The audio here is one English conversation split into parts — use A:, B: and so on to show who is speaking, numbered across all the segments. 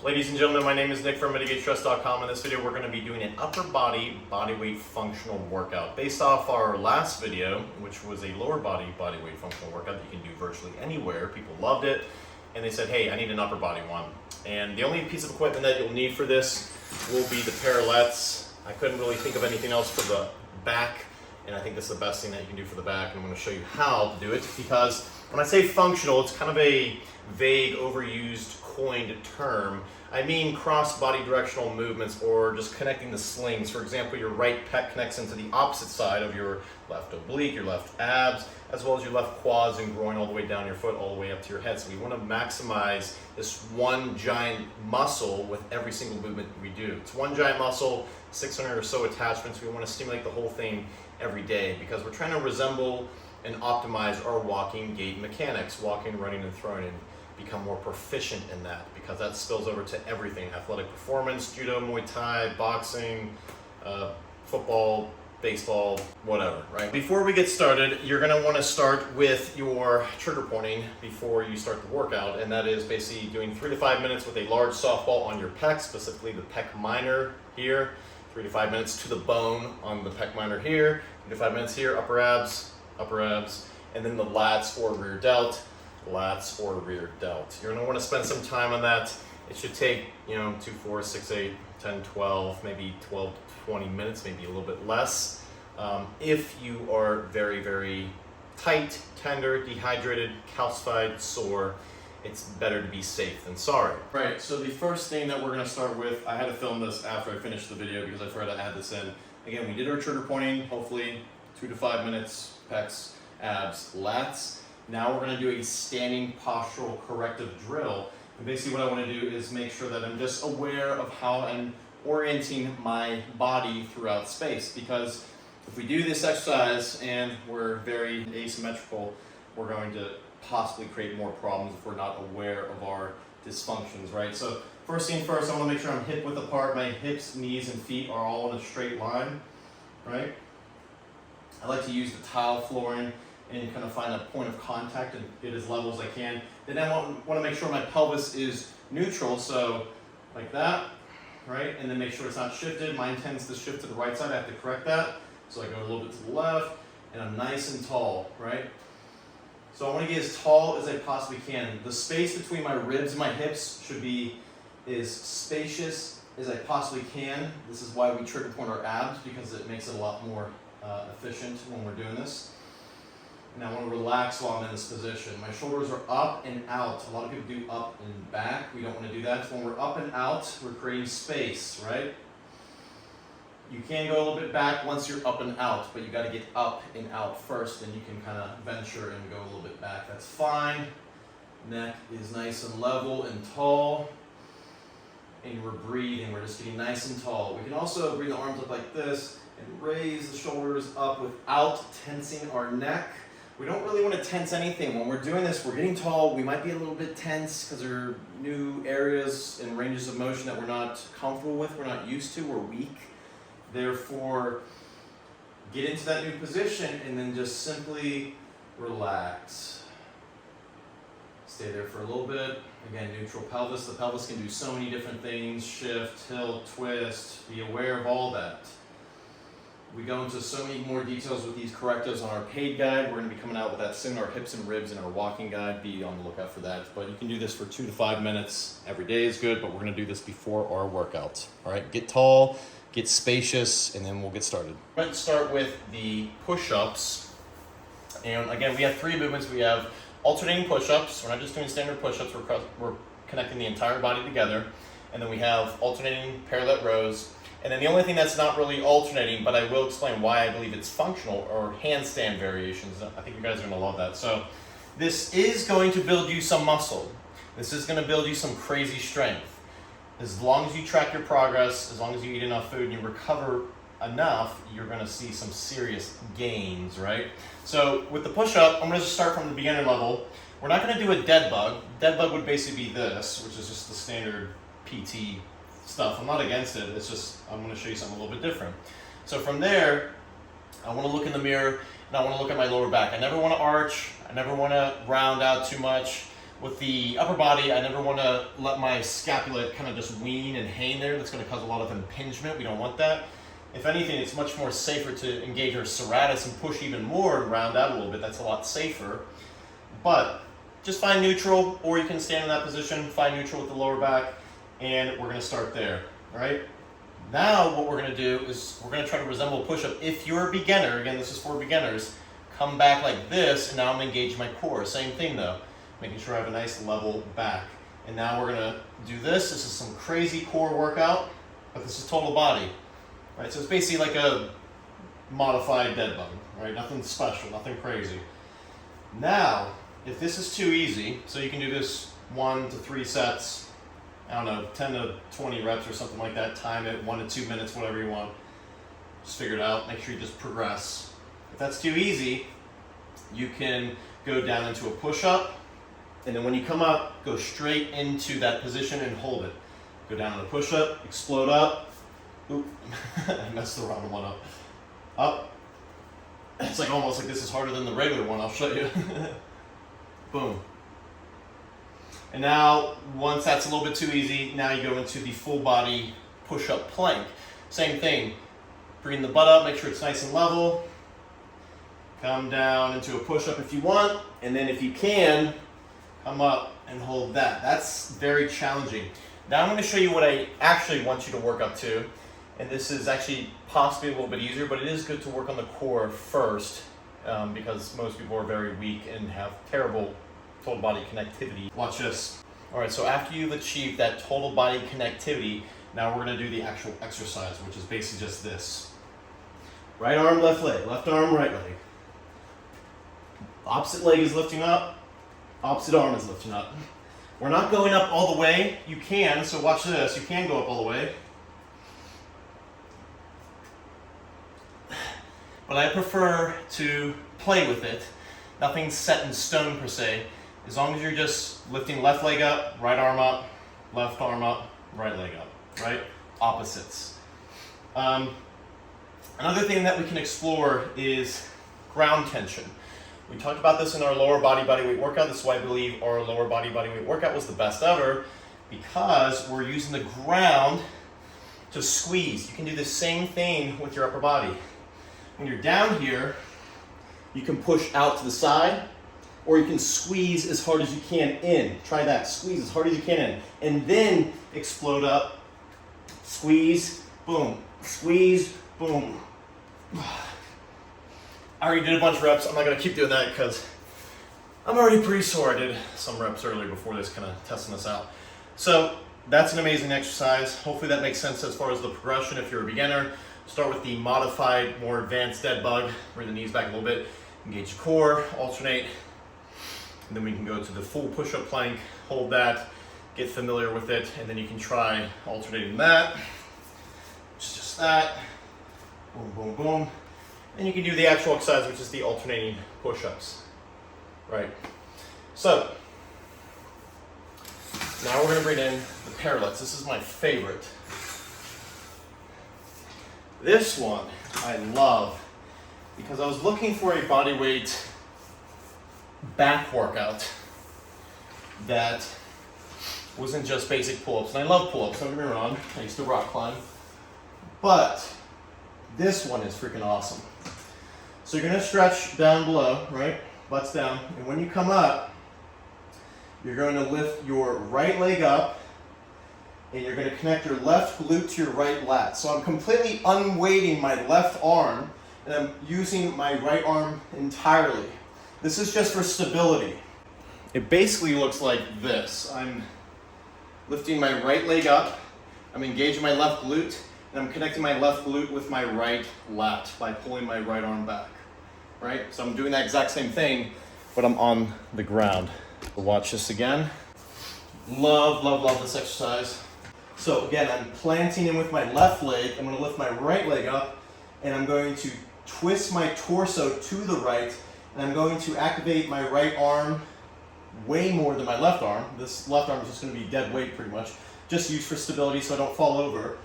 A: Ladies and gentlemen, my name is Nick from MitigateStress.com. In this video, we're going to be doing an upper body bodyweight functional workout based off our last video, which was a lower body bodyweight functional workout that you can do virtually anywhere. People loved it, and they said, hey, I need an upper body one. And the only piece of equipment that you'll need for this will be the parallettes. I couldn't really think of anything else for the back, and I think this is the best thing that you can do for the back, and I'm going to show you how to do it, because when I say functional, it's kind of a vague, overused, coined term. I mean cross body directional movements, or just connecting the slings. For example, your right pec connects into the opposite side of your left oblique, your left abs, as well as your left quads and groin all the way down your foot, all the way up to your head. So we want to maximize this one giant muscle with every single movement we do. It's one giant muscle, 600 or so attachments. We want to stimulate the whole thing every day because we're trying to resemble and optimize our walking gait mechanics, walking, running, and throwing, and become more proficient in that, because that spills over to everything: athletic performance, judo, Muay Thai, boxing, football, baseball, whatever, right? Before we get started, you're gonna wanna start with your trigger pointing before you start the workout, and that is basically doing 3 to 5 minutes with a large softball on your pec, specifically the pec minor here, 3 to 5 minutes to the bone on the pec minor here, 3 to 5 minutes here, upper abs, and then the lats or rear delt, lats or rear delt. You're gonna wanna spend some time on that. It should take, 2, 4, 6, 8, 10, 12, maybe 12 to 20 minutes, maybe a little bit less. If you are very, very tight, tender, dehydrated, calcified, sore, it's better to be safe than sorry. Right, so the first thing that we're gonna start with, I had to film this after I finished the video because I forgot to add this in. Again, we did our trigger pointing, hopefully 2 to 5 minutes, pecs, abs, lats. Now we're going to do a standing postural corrective drill. And basically what I want to do is make sure that I'm just aware of how I'm orienting my body throughout space. Because if we do this exercise and we're very asymmetrical, we're going to possibly create more problems if we're not aware of our dysfunctions, right? So first thing first, I want to make sure I'm hip width apart. My hips, knees, and feet are all in a straight line, right? I like to use the tile flooring and kind of find a point of contact and get as level as I can. Then I want to make sure my pelvis is neutral, so like that, right? And then make sure it's not shifted. Mine tends to shift to the right side. I have to correct that. So I go a little bit to the left, and I'm nice and tall, right? So I want to get as tall as I possibly can. The space between my ribs and my hips should be as spacious as I possibly can. This is why we trigger point our abs, because it makes it a lot more efficient when we're doing this. And I want to relax while I'm in this position. My shoulders are up and out. A lot of people do up and back. We don't want to do that. So when we're up and out, we're creating space, right? You can go a little bit back once you're up and out, but you got to get up and out first, then you can kind of venture and go a little bit back. That's fine. Neck is nice and level and tall. And we're breathing. We're just getting nice and tall. We can also bring the arms up like this and raise the shoulders up without tensing our neck. We don't really want to tense anything. When we're doing this, we're getting tall. We might be a little bit tense because there are new areas and ranges of motion that we're not comfortable with, we're not used to, we're weak. Therefore, get into that new position and then just simply relax. Stay there for a little bit. Again, neutral pelvis. The pelvis can do so many different things: shift, tilt, twist. Be aware of all that. We go into so many more details with these correctives on our paid guide. We're going to be coming out with that soon, our hips and ribs and our walking guide. Be on the lookout for that. But you can do this for 2 to 5 minutes. Every day is good, but we're going to do this before our workout. All right, get tall, get spacious, and then we'll get started. We're going to start with the push-ups. And again, we have 3 movements. We have alternating push-ups. We're not just doing standard push-ups. We're connecting the entire body together. And then we have alternating parallel rows. And then the only thing that's not really alternating, but I will explain why I believe it's functional, are handstand variations. I think you guys are going to love that. So this is going to build you some muscle. This is going to build you some crazy strength. As long as you track your progress, as long as you eat enough food and you recover enough, you're going to see some serious gains, right? So with the push-up, I'm going to just start from the beginner level. We're not going to do a dead bug. Dead bug would basically be this, which is just the standard PT stuff. I'm not against it, it's just I'm going to show you something a little bit different. So from there, I want to look in the mirror and I want to look at my lower back. I never want to arch, I never want to round out too much. With the upper body, I never want to let my scapula kind of just wean and hang there. That's going to cause a lot of impingement. We don't want that. If anything, it's much more safer to engage our serratus and push even more and round out a little bit. That's a lot safer. But just find neutral, or you can stand in that position, find neutral with the lower back, and we're going to start there. All right? Now what we're going to do is we're going to try to resemble a push-up. If you're a beginner, again, this is for beginners, come back like this, and now I'm engaging my core. Same thing though, making sure I have a nice level back. And now we're going to do this. This is some crazy core workout, but this is total body. Right? So it's basically like a modified dead bug, right? Nothing special, nothing crazy. Now, if this is too easy, so you can do this 1 to 3 sets, I don't know, 10 to 20 reps or something like that, time it 1 to 2 minutes, whatever you want. Just figure it out, make sure you just progress. If that's too easy, you can go down into a push-up, and then when you come up, go straight into that position and hold it. Go down in the push-up, explode up. Oop, I messed the wrong one up. Up. It's like almost like this is harder than the regular one, I'll show you. Boom. And now, once that's a little bit too easy, now you go into the full body push-up plank. Same thing, bring the butt up, make sure it's nice and level. Come down into a push-up if you want, and then if you can, come up and hold that. That's very challenging. Now I'm going to show you what I actually want you to work up to. And this is actually possibly a little bit easier, but it is good to work on the core first because most people are very weak and have terrible total body connectivity. Watch this. All right, so after you've achieved that total body connectivity, now we're going to do the actual exercise, which is basically just this. Right arm, left leg, left arm, right leg. Opposite leg is lifting up, opposite arm is lifting up. We're not going up all the way. You can, so watch this. You can go up all the way. But I prefer to play with it. Nothing's set in stone per se. As long as you're just lifting left leg up, right arm up, left arm up, right leg up, right? Opposites. Another thing that we can explore is ground tension. We talked about this in our lower body weight workout. This is why I believe our lower body weight workout was the best ever, because we're using the ground to squeeze. You can do the same thing with your upper body. When you're down here, you can push out to the side, or you can squeeze as hard as you can in. Try that, squeeze as hard as you can in. And then explode up, squeeze, boom, squeeze, boom. I already did a bunch of reps. I'm not gonna keep doing that because I'm already pretty sore. I did some reps earlier before this, kind of testing this out. So that's an amazing exercise. Hopefully that makes sense as far as the progression if you're a beginner. Start with the modified, more advanced dead bug. Bring the knees back a little bit, engage the core, alternate, and then we can go to the full push-up plank, hold that, get familiar with it, and then you can try alternating that, which is just that, boom, boom, boom. And you can do the actual exercise, which is the alternating push-ups, right? So, now we're gonna bring in the parallettes. This is my favorite. This one I love because I was looking for a body weight back workout that wasn't just basic pull-ups. And I love pull-ups, don't get me wrong. I used to rock climb. But this one is freaking awesome. So you're gonna stretch down below, right? Butts down. And when you come up, you're going to lift your right leg up, and you're going to connect your left glute to your right lat. So I'm completely unweighting my left arm, and I'm using my right arm entirely. This is just for stability. It basically looks like this. I'm lifting my right leg up, I'm engaging my left glute, and I'm connecting my left glute with my right lat by pulling my right arm back, right? So I'm doing that exact same thing, but I'm on the ground. So watch this again. Love, love, love this exercise. So again, I'm planting in with my left leg. I'm going to lift my right leg up, and I'm going to twist my torso to the right, and I'm going to activate my right arm way more than my left arm. This left arm is just going to be dead weight pretty much, just used for stability so I don't fall over.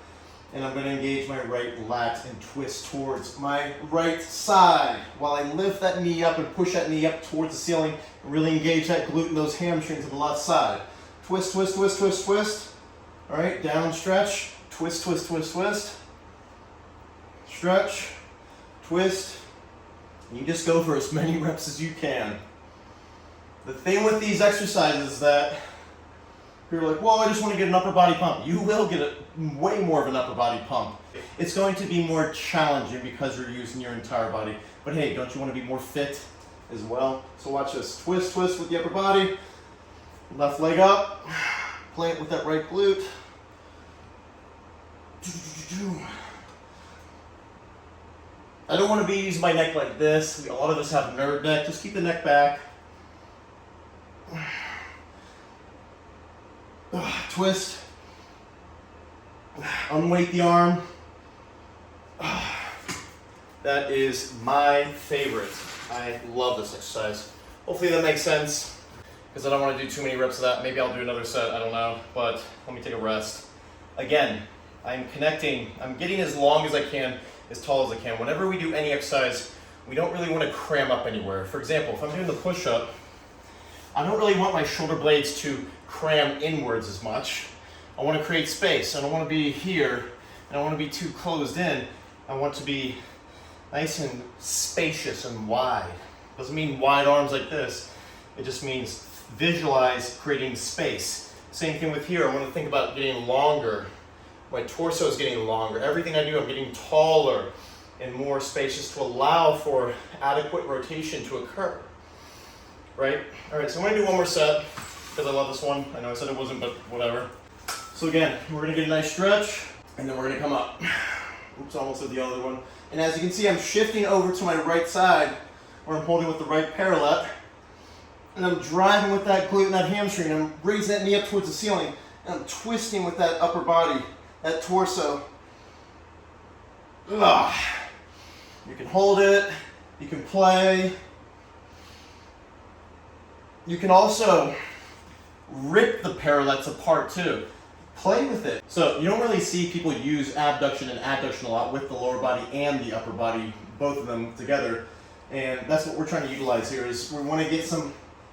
A: and I'm going to engage my right lat and twist towards my right side while I lift that knee up and push that knee up towards the ceiling and really engage that glute and those hamstrings on the left side. Twist, twist, twist, twist, twist. All right, down, stretch, twist, twist, twist, twist. Stretch, twist. And you just go for as many reps as you can. The thing with these exercises is that you're like, well, I just want to get an upper body pump. You will get way more of an upper body pump. It's going to be more challenging because you're using your entire body. But hey, don't you want to be more fit as well? So watch this. Twist, twist with the upper body. Left leg up. Plant with that right glute. I don't want to be using my neck like this. A lot of us have nerd neck. Just keep the neck back. Twist. Unweight the arm. That is my favorite. I love this exercise. Hopefully that makes sense, because I don't want to do too many reps of that. Maybe I'll do another set, I don't know, but let me take a rest. Again, I'm connecting, I'm getting as long as I can, as tall as I can. Whenever we do any exercise, we don't really want to cram up anywhere. For example, if I'm doing the push-up, I don't really want my shoulder blades to cram inwards as much. I want to create space. I don't want to be here, and I don't want to be too closed in. I want to be nice and spacious and wide. Doesn't mean wide arms like this. It just means visualize creating space. Same thing with here. I want to think about getting longer. My torso is getting longer. Everything I do, I'm getting taller and more spacious to allow for adequate rotation to occur. Right? All right, so I'm going to do one more set because I love this one. I know I said it wasn't, but whatever. So again, we're going to get a nice stretch, and then we're going to come up. Oops, almost did the other one. And as you can see, I'm shifting over to my right side, where I'm holding with the right paralette, and I'm driving with that glute and that hamstring. I'm raising that knee up towards the ceiling, and I'm twisting with that upper body, that torso. Ugh. You can hold it, you can play. You can also rip the parallettes apart too. Play with it. So you don't really see people use abduction and adduction a lot with the lower body and the upper body, both of them together. And that's what we're trying to utilize here, is we want to get some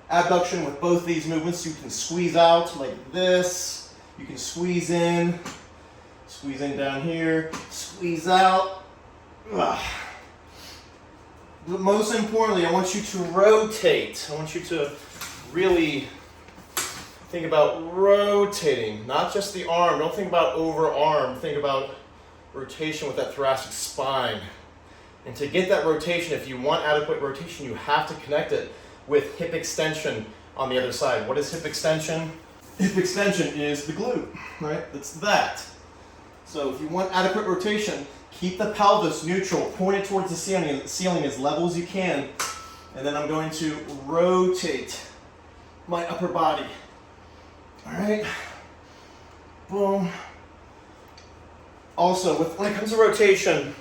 A: abduction with both these movements. You can squeeze out like this. You can squeeze in down here, squeeze out. Ugh. But most importantly, I want you to rotate. I want you to really think about rotating, not just the arm. Don't think about overarm. Think about rotation with that thoracic spine. And to get that rotation, if you want adequate rotation, you have to connect it with hip extension on the other side. What is hip extension? Hip extension is the glute, right? It's that. So if you want adequate rotation, keep the pelvis neutral, point it towards the ceiling as level as you can, and then I'm going to rotate my upper body. All right, boom. Also, when it comes to rotation,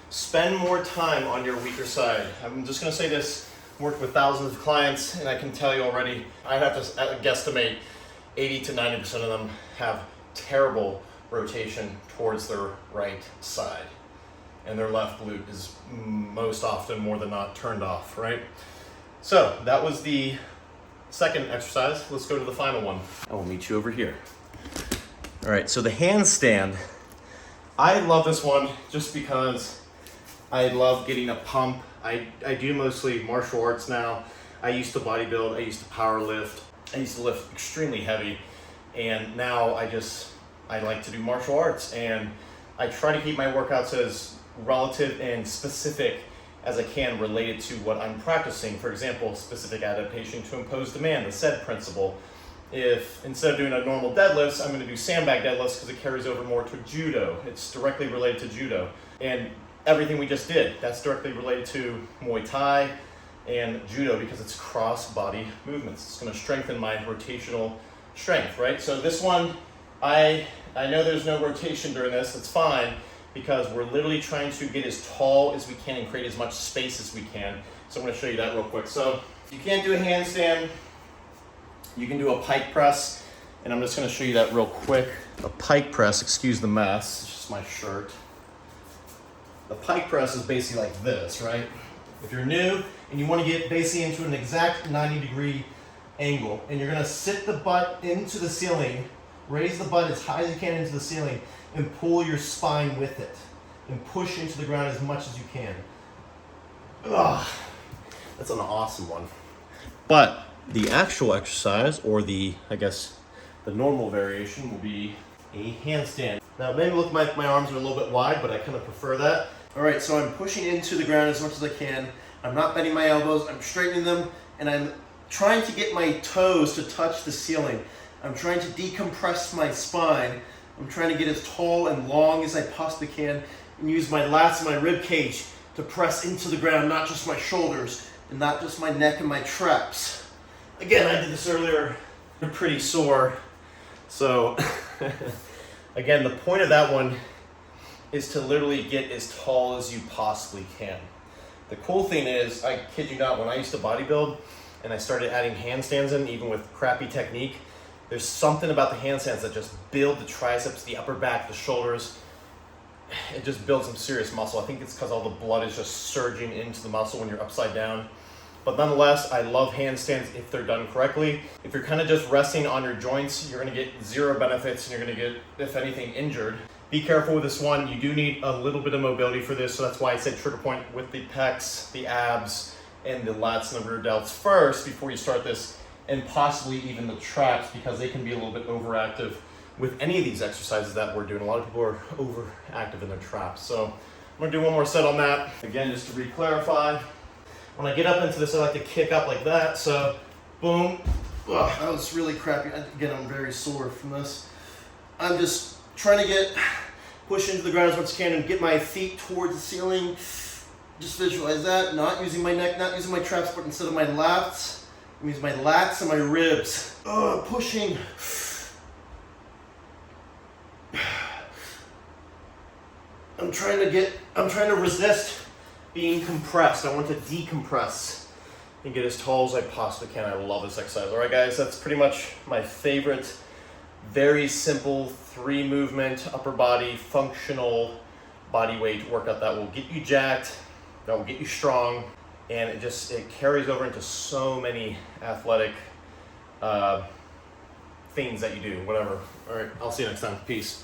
A: spend more time on your weaker side. I'm just gonna say this, worked with thousands of clients, and I can tell you already, I have to guesstimate 80 to 90% of them have terrible rotation towards their right side. And their left glute is most often, more than not, turned off, right? So that was the second exercise. Let's go to the final one. I will meet you over here. All right, so the handstand. I love this one just because I love getting a pump. I do mostly martial arts now. I used to bodybuild, I used to power lift. I used to lift extremely heavy. And now I like to do martial arts. And I try to keep my workouts as relative and specific as I can related to what I'm practicing. For example, specific adaptation to imposed demand, the SAID principle. If instead of doing a normal deadlifts, I'm going to do sandbag deadlifts because it carries over more to judo. It's directly related to judo. And everything we just did, that's directly related to Muay Thai and judo because it's cross body movements. It's going to strengthen my rotational strength, right? So this one, I know there's no rotation during this, that's fine, because we're literally trying to get as tall as we can and create as much space as we can. So I'm going to show you that real quick. So if you can't do a handstand, you can do a pike press. And I'm just gonna show you that real quick. A pike press, excuse the mess, it's just my shirt. The pike press is basically like this, right? If you're new and you want to get basically into an exact 90-degree angle, and you're gonna sit the butt into the ceiling, raise the butt as high as you can into the ceiling, and pull your spine with it, and push into the ground as much as you can. Ugh, that's an awesome one. But the actual exercise, or the normal variation, will be a handstand. Now, maybe look, my arms are a little bit wide, but I kind of prefer that. All right, so I'm pushing into the ground as much as I can. I'm not bending my elbows, I'm straightening them, and I'm trying to get my toes to touch the ceiling. I'm trying to decompress my spine. I'm trying to get as tall and long as I possibly can and use my lats and my rib cage to press into the ground, not just my shoulders and not just my neck and my traps. Again, I did this earlier. I'm pretty sore. So again, the point of that one is to literally get as tall as you possibly can. The cool thing is, I kid you not, when I used to bodybuild and I started adding handstands in, even with crappy technique, there's something about the handstands that just build the triceps, the upper back, the shoulders. It just builds some serious muscle. I think it's because all the blood is just surging into the muscle when you're upside down. But nonetheless, I love handstands if they're done correctly. If you're kind of just resting on your joints, you're gonna get zero benefits and you're gonna get, if anything, injured. Be careful with this one. You do need a little bit of mobility for this, so that's why I said trigger point with the pecs, the abs, and the lats and the rear delts first before you start this, and possibly even the traps, because they can be a little bit overactive with any of these exercises that we're doing. A lot of people are overactive in their traps. So I'm gonna do one more set on that. Again, just to re-clarify, when I get up into this, I like to kick up like that. So boom. Ugh, that was really crappy. Again, I'm very sore from this. I'm just trying to push into the ground as much as I can and get my feet towards the ceiling. Just visualize that, not using my neck, not using my traps, but instead of my lats, I'm using my lats and my ribs. Pushing. I'm trying to resist being compressed. I want to decompress and get as tall as I possibly can. I love this exercise. All right, guys, that's pretty much my favorite, very simple 3-movement, upper body, functional body weight workout that will get you jacked, that will get you strong, and it carries over into so many athletic things that you do, whatever. All right, I'll see you next time. Peace.